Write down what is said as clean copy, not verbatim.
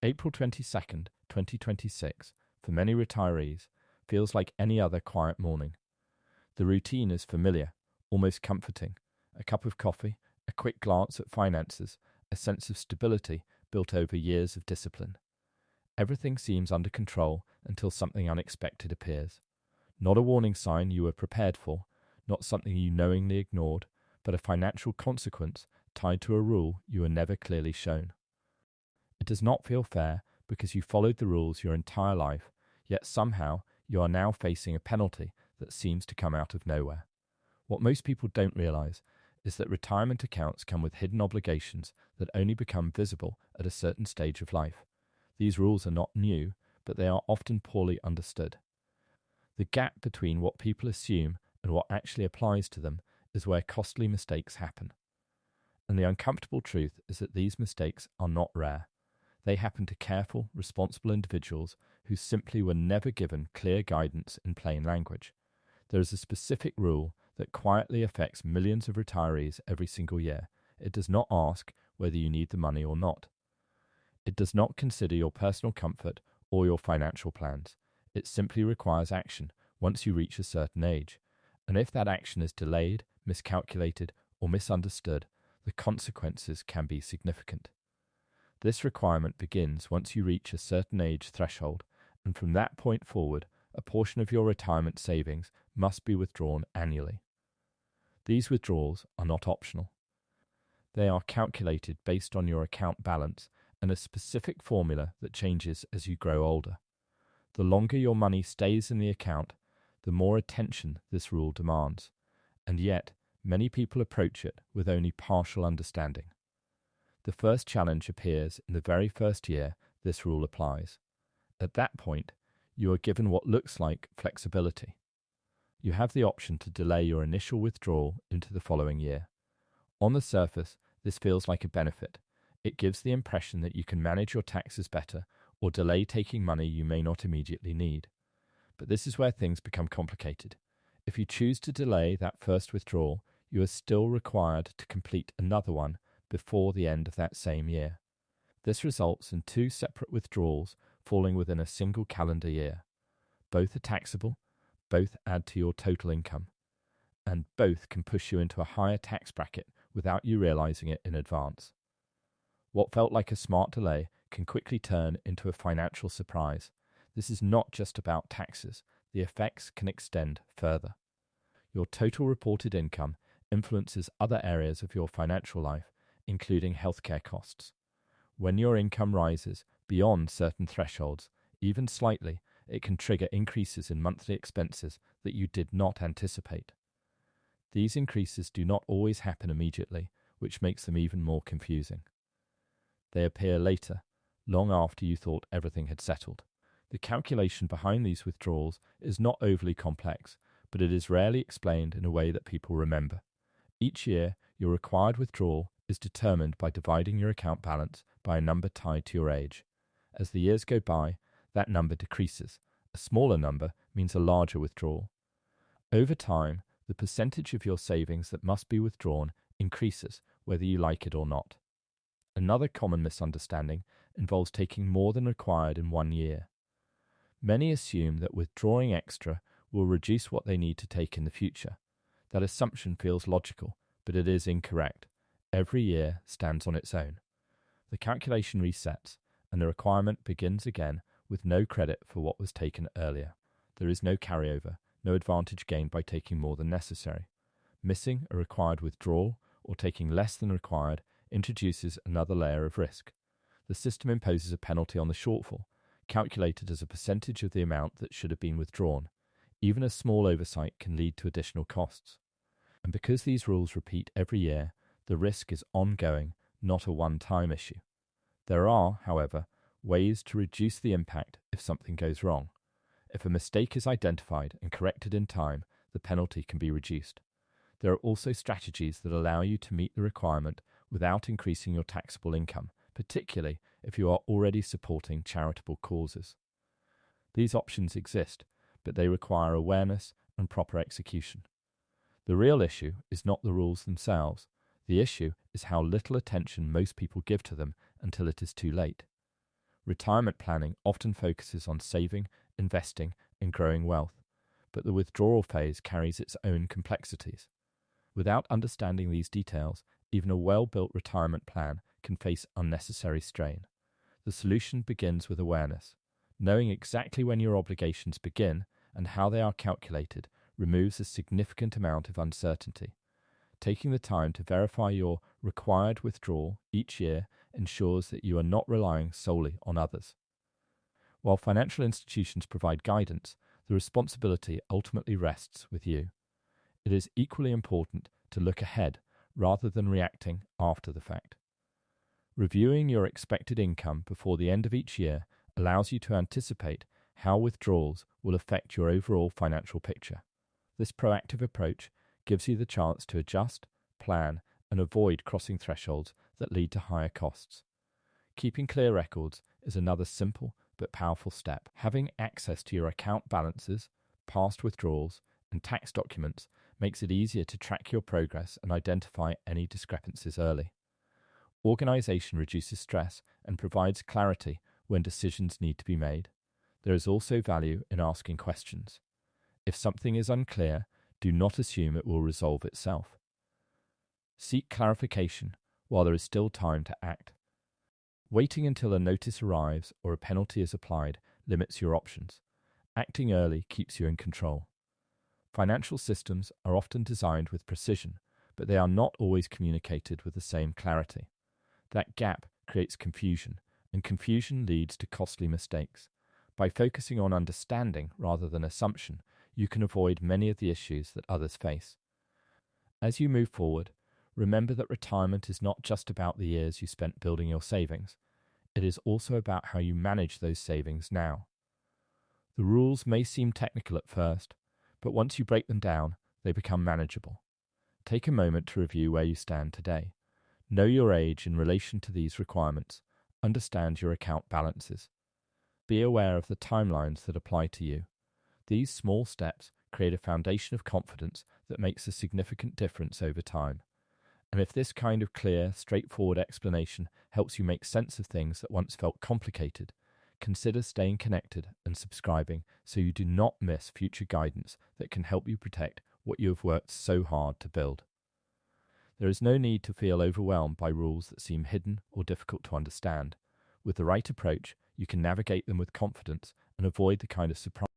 April 22nd, 2026, for many retirees, feels like any other quiet morning. The routine is familiar, almost comforting. A cup of coffee, a quick glance at finances, a sense of stability built over years of discipline. Everything seems under control until something unexpected appears. Not a warning sign you were prepared for, not something you knowingly ignored, but a financial consequence tied to a rule you were never clearly shown. It does not feel fair because you followed the rules your entire life, yet somehow you are now facing a penalty that seems to come out of nowhere. What most people don't realize is that retirement accounts come with hidden obligations that only become visible at a certain stage of life. These rules are not new, but they are often poorly understood. The gap between what people assume and what actually applies to them is where costly mistakes happen. And the uncomfortable truth is that these mistakes are not rare. They happen to careful, responsible individuals who simply were never given clear guidance in plain language. There is a specific rule that quietly affects millions of retirees every single year. It does not ask whether you need the money or not. It does not consider your personal comfort or your financial plans. It simply requires action once you reach a certain age. And if that action is delayed, miscalculated, or misunderstood, the consequences can be significant. This requirement begins once you reach a certain age threshold, and from that point forward, a portion of your retirement savings must be withdrawn annually. These withdrawals are not optional. They are calculated based on your account balance and a specific formula that changes as you grow older. The longer your money stays in the account, the more attention this rule demands, and yet many people approach it with only partial understanding. The first challenge appears in the very first year this rule applies. At that point, you are given what looks like flexibility. You have the option to delay your initial withdrawal into the following year. On the surface, this feels like a benefit. It gives the impression that you can manage your taxes better or delay taking money you may not immediately need. But this is where things become complicated. If you choose to delay that first withdrawal, you are still required to complete another one before the end of that same year. This results in two separate withdrawals falling within a single calendar year. Both are taxable, both add to your total income, and both can push you into a higher tax bracket without you realizing it in advance. What felt like a smart delay can quickly turn into a financial surprise. This is not just about taxes. The effects can extend further. Your total reported income influences other areas of your financial life, including healthcare costs. When your income rises beyond certain thresholds, even slightly, it can trigger increases in monthly expenses that you did not anticipate. These increases do not always happen immediately, which makes them even more confusing. They appear later, long after you thought everything had settled. The calculation behind these withdrawals is not overly complex, but it is rarely explained in a way that people remember. Each year, your required withdrawal is determined by dividing your account balance by a number tied to your age. As the years go by, that number decreases. A smaller number means a larger withdrawal. Over time, the percentage of your savings that must be withdrawn increases, whether you like it or not. Another common misunderstanding involves taking more than required in 1 year. Many assume that withdrawing extra will reduce what they need to take in the future. That assumption feels logical, but it is incorrect. Every year stands on its own. The calculation resets, and the requirement begins again with no credit for what was taken earlier. There is no carryover, no advantage gained by taking more than necessary. Missing a required withdrawal or taking less than required introduces another layer of risk. The system imposes a penalty on the shortfall, calculated as a percentage of the amount that should have been withdrawn. Even a small oversight can lead to additional costs. And because these rules repeat every year, the risk is ongoing, not a one-time issue. There are, however, ways to reduce the impact if something goes wrong. If a mistake is identified and corrected in time, the penalty can be reduced. There are also strategies that allow you to meet the requirement without increasing your taxable income, particularly if you are already supporting charitable causes. These options exist, but they require awareness and proper execution. The real issue is not the rules themselves. The issue is how little attention most people give to them until it is too late. Retirement planning often focuses on saving, investing, and growing wealth, but the withdrawal phase carries its own complexities. Without understanding these details, even a well-built retirement plan can face unnecessary strain. The solution begins with awareness. Knowing exactly when your obligations begin and how they are calculated removes a significant amount of uncertainty. Taking the time to verify your required withdrawal each year ensures that you are not relying solely on others. While financial institutions provide guidance, the responsibility ultimately rests with you. It is equally important to look ahead rather than reacting after the fact. Reviewing your expected income before the end of each year allows you to anticipate how withdrawals will affect your overall financial picture. This proactive approach gives you the chance to adjust, plan, and avoid crossing thresholds that lead to higher costs. Keeping clear records is another simple but powerful step. Having access to your account balances, past withdrawals, and tax documents makes it easier to track your progress and identify any discrepancies early. Organization reduces stress and provides clarity when decisions need to be made. There is also value in asking questions. If something is unclear, do not assume it will resolve itself. Seek clarification while there is still time to act. Waiting until a notice arrives or a penalty is applied limits your options. Acting early keeps you in control. Financial systems are often designed with precision, but they are not always communicated with the same clarity. That gap creates confusion, and confusion leads to costly mistakes. By focusing on understanding rather than assumption, you can avoid many of the issues that others face. As you move forward, remember that retirement is not just about the years you spent building your savings. It is also about how you manage those savings now. The rules may seem technical at first, but once you break them down, they become manageable. Take a moment to review where you stand today. Know your age in relation to these requirements. Understand your account balances. Be aware of the timelines that apply to you. These small steps create a foundation of confidence that makes a significant difference over time. And if this kind of clear, straightforward explanation helps you make sense of things that once felt complicated, consider staying connected and subscribing so you do not miss future guidance that can help you protect what you have worked so hard to build. There is no need to feel overwhelmed by rules that seem hidden or difficult to understand. With the right approach, you can navigate them with confidence and avoid the kind of surprise